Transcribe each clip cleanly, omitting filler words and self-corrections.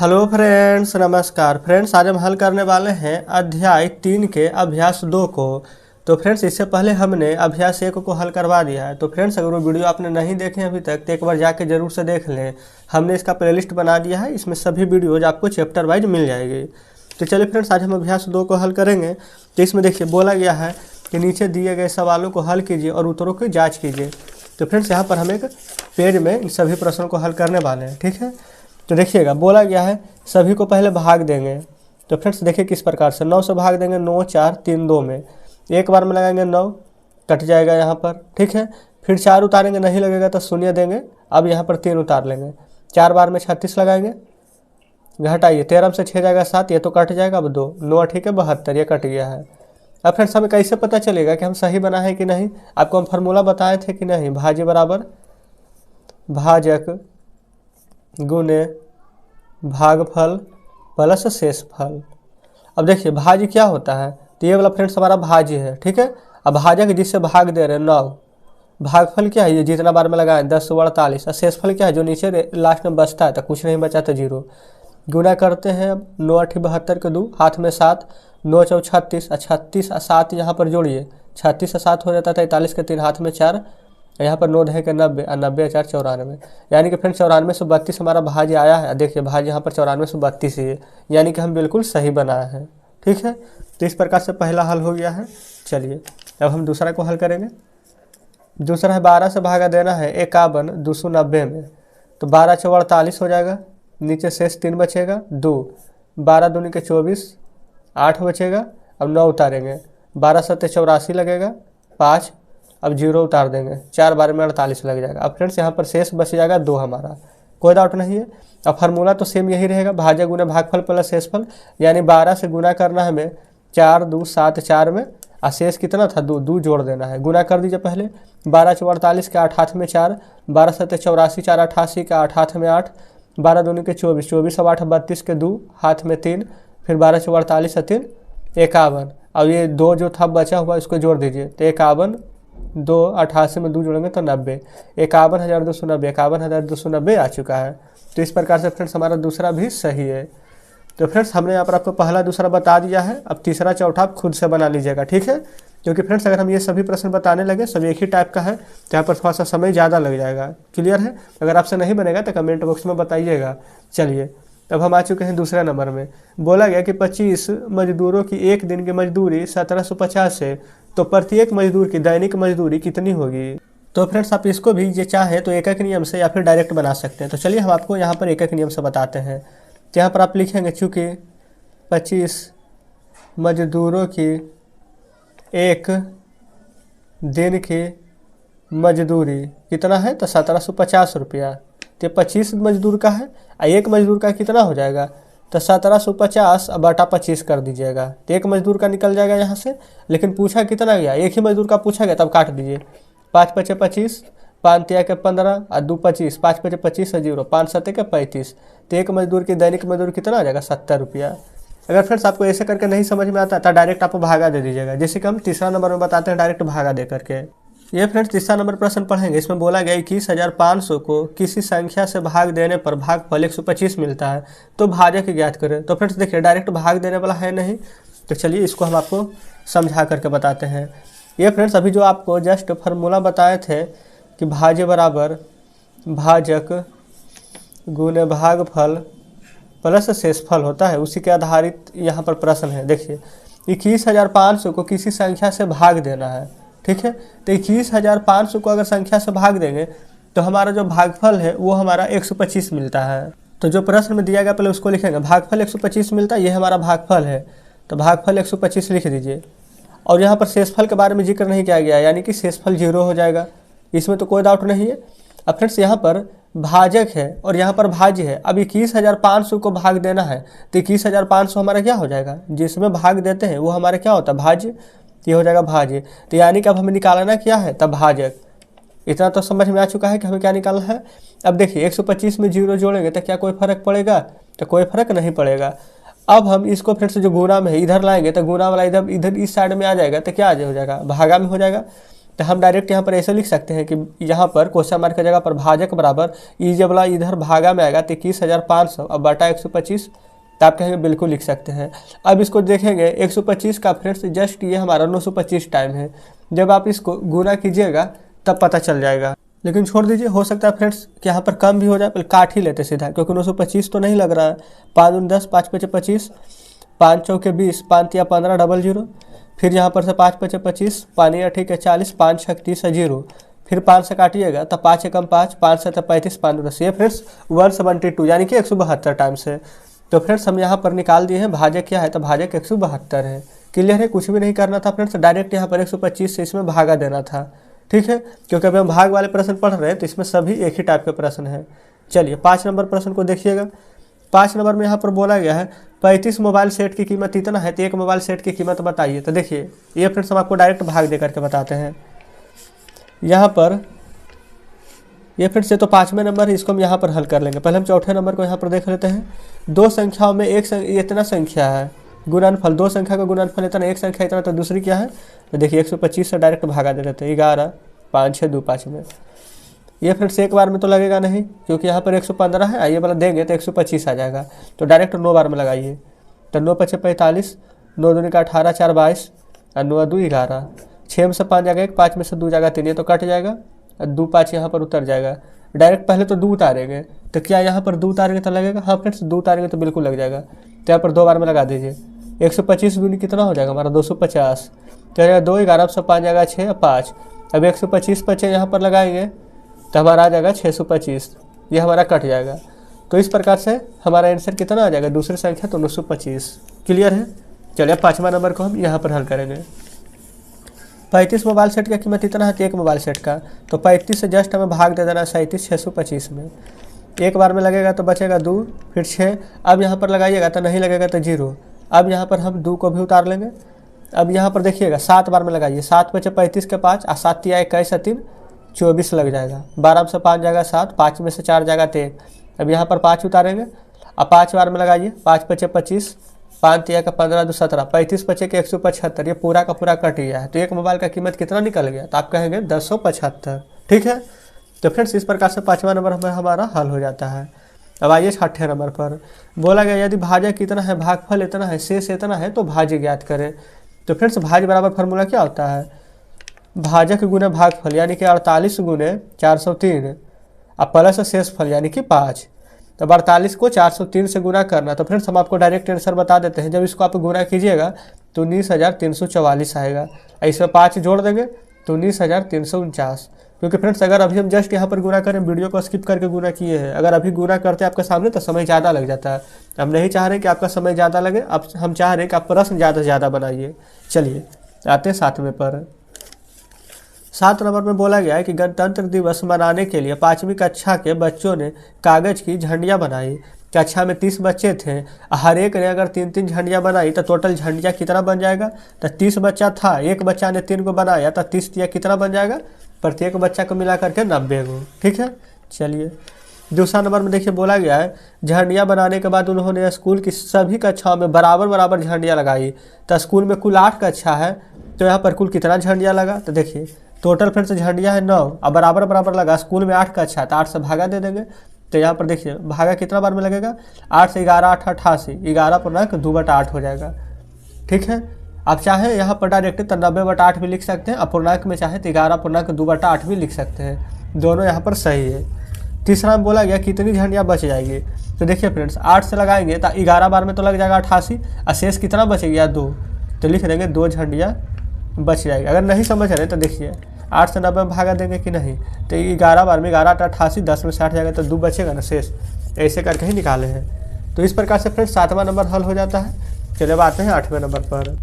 Hello friends, नमस्कार friends. आज हम हल करने वाले हैं अध्याय 3 के अभ्यास 2 को। तो फ्रेंड्स, इससे पहले हमने अभ्यास 1 को हल करवा दिया है। तो फ्रेंड्स, अगर वो वीडियो आपने नहीं देखे अभी तक तो एक बार जाके जरूर से देख लें। हमने इसका प्लेलिस्ट बना दिया है, इसमें सभी वीडियोज आपको चैप्टर वाइज मिल जाएगी। तो चलिए फ्रेंड्स, आज हम अभ्यास 2 को हल करेंगे। तो इसमें देखिए बोला गया है कि नीचे दिए गए सवालों को हल कीजिए और उत्तरों की जाँच कीजिए। तो फ्रेंड्स, यहाँ पर हम एक पेज में इन सभी प्रश्नों को हल करने वाले हैं, ठीक है। तो देखिएगा बोला गया है सभी को पहले भाग देंगे। तो फ्रेंड्स देखिए किस प्रकार से 9 से भाग देंगे, 9 4 3 2 में एक बार में लगाएंगे 9, कट जाएगा यहाँ पर, ठीक है। फिर 4 उतारेंगे, नहीं लगेगा तो शून्य देंगे। अब यहाँ पर 3 उतार लेंगे, 4 बार में 36 लगाएंगे, घटाइए 13 से 6 जाएगा 7, ये तो कट जाएगा। अब 2 9 ठीक है 72, ये कट गया है। अब फ्रेंड्स हमें कैसे पता चलेगा कि हम सही बना है कि नहीं? आपको हम फार्मूला बताए थे कि नहीं? भाज्य बराबर भाजक गुने भागफल प्लस शेषफल। अब देखिए भाज्य क्या होता है, तो ये वाला फ्रेंड्स हमारा भाज्य है, ठीक है। अब भाजक जिससे भाग दे रहे हैं 9, भागफल क्या है? ये जितना बार में लगाएं 10 से 48, और शेषफल क्या है? जो नीचे लास्ट में बचता है, तो कुछ नहीं बचा तो 0। गुना करते हैं, अब 9 8 72 के 2, हाथ में 7, 9 4 36, 36 7 यहाँ पर जोड़िए, 36 से 7 हो जाता है 43 के 3, हाथ में 4, यहाँ पर 9 है के 90, और 90 4 94, यानी कि फ्रेंड्स 94 से 32 हमारा भाज्य आया है। देखिए भाज्य यहाँ पर 94 से 32 ही है, यानी कि हम बिल्कुल सही बनाए हैं, ठीक है। तो इस प्रकार से पहला हल हो गया है। चलिए अब हम दूसरा को हल करेंगे। दूसरा है 12 से भागा देना है 51 290 में। तो 12 4 48 हो जाएगा, नीचे शेष 3 बचेगा 2, 12 दूनी के 24, 8 बचेगा। अब 9 उतारेंगे, 12 7 84 लगेगा 5, अब 0 उतार देंगे, 4 बार में 48 लग जाएगा। अब फ्रेंड्स यहाँ पर शेष बच जाएगा 2 हमारा, कोई डाउट नहीं है। अब फार्मूला तो सेम यही रहेगा, भाजक गुना भागफल प्लस शेषफल, यानी 12 से गुना करना है हमें 4 2 7 4 में, और शेष कितना था 2, 2 जोड़ देना है। गुना कर दीजिए पहले, 12 4 48 के 8 हाथ में 4, 12 7 84 4 88 के 8 हाथ में 8, 12 दूनी के 24, 24 अब 8 32 के 2 हाथ में 3, फिर 12 4 48 से 3 51। अब ये 2 जो था बचा हुआ इसको जोड़ दीजिए, तो 51 2 88 में 2 जोड़ेंगे तो 90, 51,290, 51,290 आ चुका है। तो इस प्रकार से फ्रेंड्स हमारा दूसरा भी सही है। तो फ्रेंड्स हमने यहाँ पर आपको पहला दूसरा बता दिया है। अब तीसरा चौथा आप खुद से बना लीजिएगा, ठीक है। क्योंकि फ्रेंड्स अगर हम ये सभी प्रश्न बताने लगे सब एक ही टाइप का है तो यहाँ पर थोड़ा सा समय ज़्यादा लग जाएगा। क्लियर है? अगर आपसे नहीं बनेगा तो कमेंट बॉक्स में बताइएगा। चलिए अब हम आ चुके हैं दूसरे नंबर में। बोला गया कि 25 मजदूरों की एक दिन की मजदूरी 1750 है, तो प्रत्येक मजदूर की दैनिक मजदूरी कितनी होगी? तो फ्रेंड्स आप इसको भी ये चाहे तो एकक नियम से या फिर डायरेक्ट बना सकते हैं। तो चलिए हम आपको यहाँ पर एकक नियम से बताते हैं। तो यहाँ पर आप लिखेंगे चूँकि 25 मजदूरों की एक दिन की मजदूरी कितना है? तो 1750 रुपया। तो 25 मजदूर का है, एक मजदूर का कितना हो जाएगा? तो 1750 बटा 25 कर दीजिएगा, तो एक मजदूर का निकल जाएगा यहाँ से। लेकिन पूछा कितना गया? एक ही मजदूर का पूछा गया, तब काट दीजिए। 5 5 25, 5 3 के 15 और 2 25, 5 5 25 से 0, 5 7 के 35। तो एक मजदूर की दैनिक मजदूर कितना आ जाएगा? 70 रुपया। अगर फ्रेंड्स आपको ऐसे करके नहीं समझ में आता तो डायरेक्ट आप भागा दे दीजिएगा, जैसे कि हम तीसरा नंबर में बताते हैं डायरेक्ट भागा दे करके। ये फ्रेंड्स तीसरा नंबर प्रश्न पढ़ेंगे। इसमें बोला गया 21,500 को किसी संख्या से भाग देने पर भागफल 125 मिलता है, तो भाजक ज्ञात करें। तो फ्रेंड्स देखिए डायरेक्ट भाग देने वाला है नहीं, तो चलिए इसको हम आपको समझा करके बताते हैं। ये फ्रेंड्स अभी जो आपको जस्ट फार्मूला बताए थे कि भाज्य बराबर भाजक गुने भागफल प्लस शेषफल होता है, उसी के आधारित यहाँ पर प्रश्न है। देखिए 21,500 को किसी संख्या से भाग देना है, ठीक है। तो 21,500 को अगर संख्या से भाग देंगे तो हमारा जो भागफल है वो हमारा 125 मिलता है। तो जो प्रश्न में दिया गया पहले उसको लिखेंगे, भागफल 125 मिलता है, ये हमारा भागफल है, तो भागफल 125 लिख दीजिए। और यहाँ पर शेषफल के बारे में जिक्र नहीं किया गया, यानी कि शेषफल 0 हो जाएगा, इसमें तो कोई डाउट नहीं है। अब फ्रेंड्स यहाँ पर भाजक है और यहाँ पर भाज्य है। अब 21,500 को भाग देना है, तो 21,500 हमारा क्या हो जाएगा? जिसमें भाग देते हैं वो हमारा क्या होता है? भाज्य। ये हो जाएगा भाज्य। तो यानी कि अब हमें निकालना क्या है? तब भाजक। इतना तो समझ में आ चुका है कि हमें क्या निकालना है। अब देखिए 125 में 0 जोड़ेंगे तो क्या कोई फर्क पड़ेगा? तो कोई फर्क नहीं पड़ेगा। अब हम इसको फिर से जो गुना में है इधर लाएंगे तो गुना वाला इधर इस साइड में आ जाएगा, तो क्या हो जाएगा? भागा में हो जाएगा। तो हम डायरेक्ट यहाँ पर ऐसे लिख सकते हैं कि यहाँ पर क्वेश्चन मार्क की जगह पर भाजक बराबर ई जब वाला इधर भागा में आएगा तो 21,500 अब बटा 125, तो आप कहेंगे बिल्कुल लिख सकते हैं। अब इसको देखेंगे 125 का फ्रेंड्स जस्ट ये हमारा 925 टाइम है, जब आप इसको गुना कीजिएगा तब पता चल जाएगा। लेकिन छोड़ दीजिए, हो सकता है फ्रेंड्स कि यहाँ पर कम भी हो जाए, पहले काट ही लेते सीधा, क्योंकि 925 तो नहीं लग रहा है। 5 दूनी 10, 5 पचे 25, 5 चौके 20, 5 तिया 15 डबल 0, फिर यहाँ पर से 5 पचे 25, 5 ठीक है 40, 5 छक 30 है 0, फिर 5 से काटिएगा तो 5 एकम 5, 5 से 35, 5 10, ये फ्रेंड्स 172 यानी कि 172 टाइम्स है। तो फ्रेंड्स हम यहाँ पर निकाल दिए हैं भाजक क्या है, तो भाजक 172 है। क्लियर है, कुछ भी नहीं करना था फ्रेंड्स, डायरेक्ट यहाँ पर 125 से इसमें भागा देना था। ठीक है, क्योंकि अभी हम भाग वाले प्रश्न पढ़ रहे हैं तो इसमें सभी एक ही टाइप के प्रश्न हैं। चलिए 5 नंबर प्रश्न को देखिएगा। 5 नंबर में यहाँ पर बोला गया है 35 मोबाइल सेट की कीमत इतना है, तो एक मोबाइल सेट की कीमत बताइए। तो देखिए ये फ्रेंड्स हम आपको डायरेक्ट भाग दे करके बताते हैं। यहाँ पर ये फ्रेंड्स ये तो 5वें नंबर है, इसको हम यहाँ पर हल कर लेंगे। पहले हम चौथे नंबर को यहाँ पर देख लेते हैं। दो संख्याओं में इतना संख्या है, गुणनफल, दो संख्या का गुणनफल इतना, एक संख्या इतना, तो दूसरी क्या है, तो देखिए 125 से डायरेक्ट भागा दे देते हैं। 11, 5, 6, 2, 5 में। ये फ्रेंड्स एक बार में तो लगेगा नहीं, क्योंकि यहाँ पर 115 है, ये वाला देंगे तो 125 आ जाएगा, तो डायरेक्ट 9 बार में लगाइए। तो 9 पचे 45, 9 दूनी का 18, 4 22 और 9 2 11, 6 में से 5 जाएगा 1, 5 में से 2 जाएगा 3, ये तो कट जाएगा, 2 5 यहाँ पर उतर जाएगा। डायरेक्ट पहले तो 2 उतारेंगे, तो क्या यहाँ पर 2 उतारेंगे तो लगेगा, हाँ फ्रेंड्स 2 उतारेंगे तो बिल्कुल लग जाएगा। तो यहाँ पर 2 बार में लगा दीजिए। 125 दूनी कितना हो जाएगा हमारा 250, तो 2 11 से 5 जाएगा 6 5। अब 125 बचे यहाँ पर लगाएंगे तो हमारा आ जाएगा 625, ये हमारा कट जाएगा। तो इस प्रकार से हमारा आंसर कितना आ जाएगा, दूसरी संख्या तो 925। क्लियर है। चलिए 5वां नंबर को हम यहाँ पर हल करेंगे। 35 मोबाइल सेट का कीमत इतना है, तो एक मोबाइल सेट का, तो 35 से जस्ट हमें भाग दे देना 37, 625 में। एक बार में लगेगा तो बचेगा 2, फिर 6, अब यहाँ पर लगाइएगा तो नहीं लगेगा तो 0। अब यहाँ पर हम 2 को भी उतार लेंगे। अब यहाँ पर देखिएगा 7 बार में लगाइए, 7 बचे 35 के 5 और 7 तिया 21 3, 24 लग जाएगा। 12 में से 5 जाएगा 7, 5 में से 4 जाएगा 3। अब यहाँ पर 5 उतारेंगे, अब 5 बार में लगाइए, 5 बचे 25, 5 तिया का 15 2 17, 35 बचे के 175, ये पूरा का पूरा कट गया है। तो एक मोबाइल का कीमत कितना निकल गया, तो आप कहेंगे 1075। ठीक है, तो फ्रेंड्स इस प्रकार से 5वां नंबर हमारा हल हो जाता है। अब आइए 6ठे नंबर पर। बोला गया यदि भाजक कितना है, भागफल इतना है, शेष इतना है, तो भाज्य ज्ञात करें। तो फ्रेंड्स भाज्य बराबर फार्मूला क्या होता है, भाजक गुने भागफल यानी कि 48 गुने 403 और प्लस शेषफल यानी कि 5। तो 48 को 403 से गुना करना। तो फ्रेंड्स हम आपको डायरेक्ट आंसर बता देते हैं, जब इसको आप गुना कीजिएगा तो 19,344 आएगा। इसमें 5 जोड़ देंगे तो 19,349। क्योंकि फ्रेंड्स अगर अभी हम जस्ट यहाँ पर गुना करें, वीडियो को स्किप करके गुना किए हैं, अगर अभी गुना करते हैं आपके सामने तो समय ज़्यादा लग जाता है। हम नहीं चाह रहे कि आपका समय ज़्यादा लगे, अब हम चाह रहे हैं कि आप प्रश्न ज़्यादा से ज़्यादा बनाइए। चलिए आते हैं 7वें पर। 7 नंबर में बोला गया है कि गणतंत्र दिवस मनाने के लिए 5वीं कक्षा के बच्चों ने कागज़ की झंडियाँ बनाई। कक्षा में 30 बच्चे थे, हर एक ने अगर 3-3 झंडियाँ बनाई तो टोटल झंडियाँ कितना बन जाएगा, तो 30 बच्चा था, एक बच्चा ने 3 को बनाया तो 30 तिया कितना बन जाएगा, प्रत्येक बच्चा को मिला करके 90 को। ठीक है, चलिए दूसरा नंबर में देखिए बोला गया है झंडियाँ बनाने के बाद उन्होंने स्कूल की सभी कक्षाओं में बराबर बराबर झंडियाँ लगाई। तो स्कूल में कुल 8 कक्षा है, तो यहाँ पर कुल कितना झंडियाँ लगा, तो देखिए टोटल फ्रेंड्स झंडियाँ है 9, अब बराबर बराबर लगा। स्कूल में 8 कक्षा तो 8 से भागा दे देंगे। तो यहाँ पर देखिए भागा कितना बार में लगेगा, 8 से 11 8 88, 11 पूर्णांक 2/8 हो जाएगा। ठीक है, आप चाहें यहाँ पर डायरेक्ट तो 90/8 भी लिख सकते हैं, अपूर्णांक में चाहे तो 11.2/8 भी लिख सकते हैं, दोनों यहाँ पर सही है। तीसरा में बोला गया कितनी झंडियाँ बच जाएगी। तो देखिए फ्रेंड्स 8 से लगाएंगे तो 11 बार में तो लग जाएगा 88, और शेष कितना बचेगा 2, तो लिख देंगे 2 झंडियाँ बच जाएगी। अगर नहीं समझ रहे तो देखिए 8 से 90 में भागा देंगे कि नहीं, तो 11 बार में 11 8 88, 10 में 60 जाएगा तो 2 बचेगा ना शेष, ऐसे करके ही निकाले हैं। तो इस प्रकार से फ्रेंड्स 7वां नंबर हल हो जाता है। चलिए अब आते हैं 8वें नंबर पर।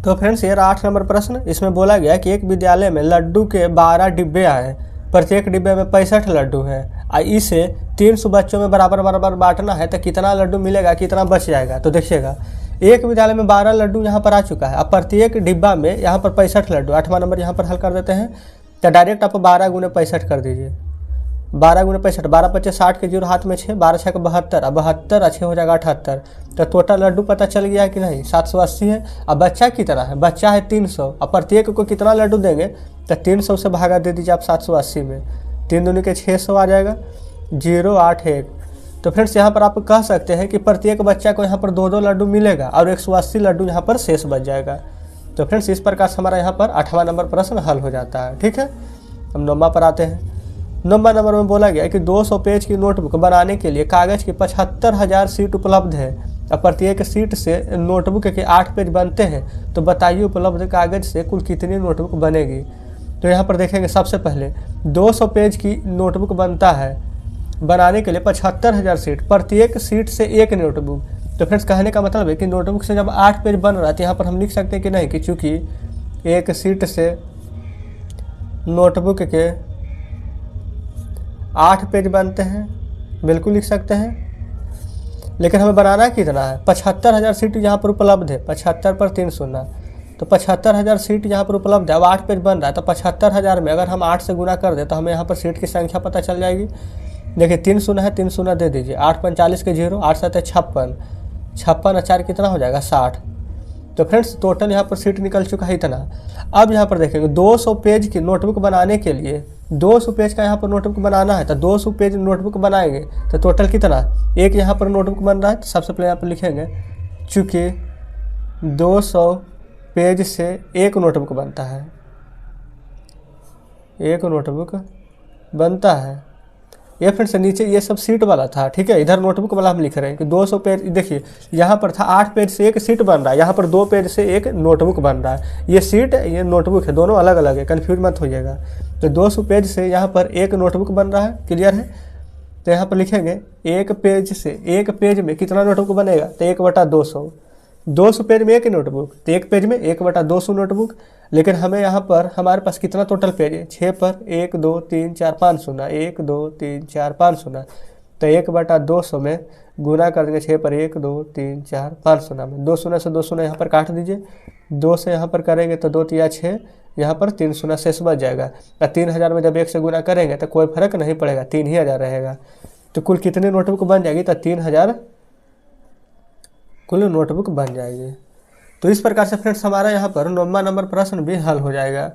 तो फ्रेंड्स ये 8 नंबर प्रश्न, इसमें बोला गया कि एक विद्यालय में लड्डू के 12 डिब्बे आए, प्रत्येक डिब्बे में 65 लड्डू हैं, इसे 300 बच्चों में बराबर बराबर बांटना है, तो कितना लड्डू मिलेगा, कितना बच जाएगा। तो देखिएगा एक विद्यालय में 12 लड्डू यहाँ पर आ चुका है, अब प्रत्येक डिब्बा में यहाँ पर 65 लड्डू। 8वां नंबर यहाँ पर हल कर देते हैं, तो डायरेक्ट आप 12 गुने 65 कर दीजिए। 12 गुने 65, 12 पच्चे 60 के 0 हाथ में 6, 12 6 72, अब 72 अच्छे हो जाएगा 78। तो टोटल लड्डू पता चल गया कि नहीं, 780 है। अब बच्चा कितना है, बच्चा है 300, अब प्रत्येक को कितना लड्डू देंगे, तो 300 से भागा दे दीजिए आप 780 में, 3 दूनी के 600 आ जाएगा, 081। तो फ्रेंड्स यहाँ पर आप कह सकते हैं कि प्रत्येक बच्चा को यहाँ पर 2-2 लड्डू मिलेगा और 180 लड्डू यहाँ पर शेष बच जाएगा। तो फ्रेंड्स इस प्रकार से हमारा यहाँ पर 8वां नंबर प्रश्न हल हो जाता है। ठीक है, हम 9वां पर आते हैं। 9वां नंबर में बोला गया कि 200 पेज की नोटबुक बनाने के लिए कागज़ की 75,000 सीट उपलब्ध है और प्रत्येक सीट से नोटबुक के 8 पेज बनते हैं। तो बताइए उपलब्ध कागज़ से कुल कितनी नोटबुक बनेगी। तो यहाँ पर देखेंगे सबसे पहले 200 पेज की नोटबुक बनता है, बनाने के लिए 75,000 सीट, प्रत्येक सीट से एक नोटबुक। तो फ्रेंड्स कहने का मतलब है कि नोटबुक से जब 8 पेज बन रहा है तो यहाँ पर हम लिख सकते हैं कि नहीं, कि चूँकि एक सीट से नोटबुक के 8 पेज बनते हैं, बिल्कुल लिख सकते हैं। लेकिन हमें बनाना कितना है, 75,000 सीट यहाँ पर उपलब्ध है, 75 पर 3 शून्य, तो 75,000 सीट यहाँ पर उपलब्ध है। अब 8 पेज बन रहा है तो 75,000 में अगर हम 8 से गुना कर दें तो हमें यहाँ पर सीट की संख्या पता चल जाएगी। देखिए 3 शून्य है, 3 शून्य दे दीजिए, 8 45 के 0, 8 7 56, 56 और 4 कितना हो जाएगा 60। तो फ्रेंड्स टोटल यहाँ पर सीट निकल चुका है इतना। अब यहाँ पर देखेंगे 200 पेज की नोटबुक बनाने के लिए 200 पेज का यहाँ पर नोटबुक बनाना है, तो 200 पेज नोटबुक बनाएंगे तो टोटल कितना, एक यहाँ पर नोटबुक बन रहा है। तो सबसे पहले यहाँ पर लिखेंगे चूँकि 200 पेज से एक नोटबुक बनता है, एक नोटबुक बनता है। ये फ्रेंड्स नीचे ये सब सीट वाला था, ठीक है, इधर नोटबुक वाला हम लिख रहे हैं कि 200 पेज। देखिए यहाँ पर था 8 पेज से एक सीट बन रहा है, यहाँ पर 2 पेज से एक नोटबुक बन रहा है। ये सीट ये नोटबुक है, दोनों अलग अलग है, कन्फ्यूज मत होइएगा। तो 200 पेज से यहाँ पर एक नोटबुक बन रहा है, क्लियर है। तो यहाँ पर लिखेंगे एक पेज से, एक पेज में कितना नोटबुक बनेगा, तो 1/200, 200 पेज में एक नोटबुक, तो एक पेज में 1/200 नोटबुक। लेकिन हमें यहाँ पर हमारे पास कितना टोटल पेज है, 6 पर 1 2 3 4 5 शून्य, 1 2 3 4 5 शून्य, तो 1/200 में गुना कर देंगे 6 पर 1 2 3 4 5 शून्य में, 2 शून्य से 2 शून्य यहाँ पर काट दीजिए, 2 से यहाँ पर करेंगे तो 2 3 6, यहाँ पर 3 शून्य शेष बच जाएगा। और 3000 में जब 1 से गुना करेंगे तो कोई फर्क नहीं पड़ेगा, 3000 रहेगा। तो कुल कितनी नोटबुक बन जाएगी, तो 3000 कुल नोटबुक बन जाएगी। तो इस प्रकार से फ्रेंड्स हमारा यहाँ पर 9वां नंबर प्रश्न भी हल हो जाएगा।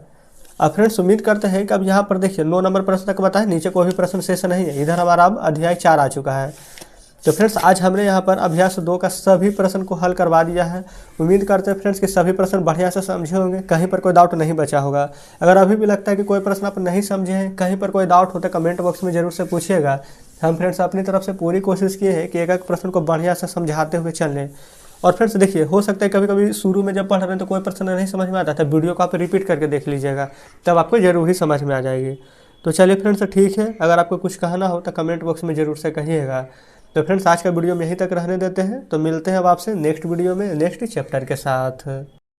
अब फ्रेंड्स उम्मीद करते हैं कि अब यहाँ पर देखिए 9 नंबर प्रश्न तक बताएं, नीचे कोई भी प्रश्न शेष नहीं है। इधर हमारा अब अध्याय 4 आ चुका है। तो फ्रेंड्स आज हमने यहाँ पर अभ्यास 2 का सभी प्रश्न को हल करवा दिया है। उम्मीद करते हैं फ्रेंड्स कि सभी प्रश्न बढ़िया से समझे होंगे, कहीं पर कोई डाउट नहीं बचा होगा। अगर अभी भी लगता है कि कोई प्रश्न आप नहीं समझे हैं, कहीं पर कोई डाउट होता है, कमेंट बॉक्स में जरूर से पूछिएगा। हम फ्रेंड्स अपनी तरफ से पूरी कोशिश किए हैं कि एक एक प्रश्न को बढ़िया से समझाते हुए चलें। और फ्रेंड्स देखिए हो सकता है कभी कभी शुरू में जब पढ़ रहे हैं तो कोई प्रश्न नहीं समझ में आता था, वीडियो को आप रिपीट करके देख लीजिएगा, तब आपको जरूर ही समझ में आ जाएगी। तो चलिए फ्रेंड्स ठीक है, अगर आपको कुछ कहना हो तो कमेंट बॉक्स में ज़रूर से कहिएगा। तो फ्रेंड्स आज का वीडियो में यहीं तक रहने देते हैं, तो मिलते हैं अब आपसे नेक्स्ट वीडियो में नेक्स्ट चैप्टर के साथ।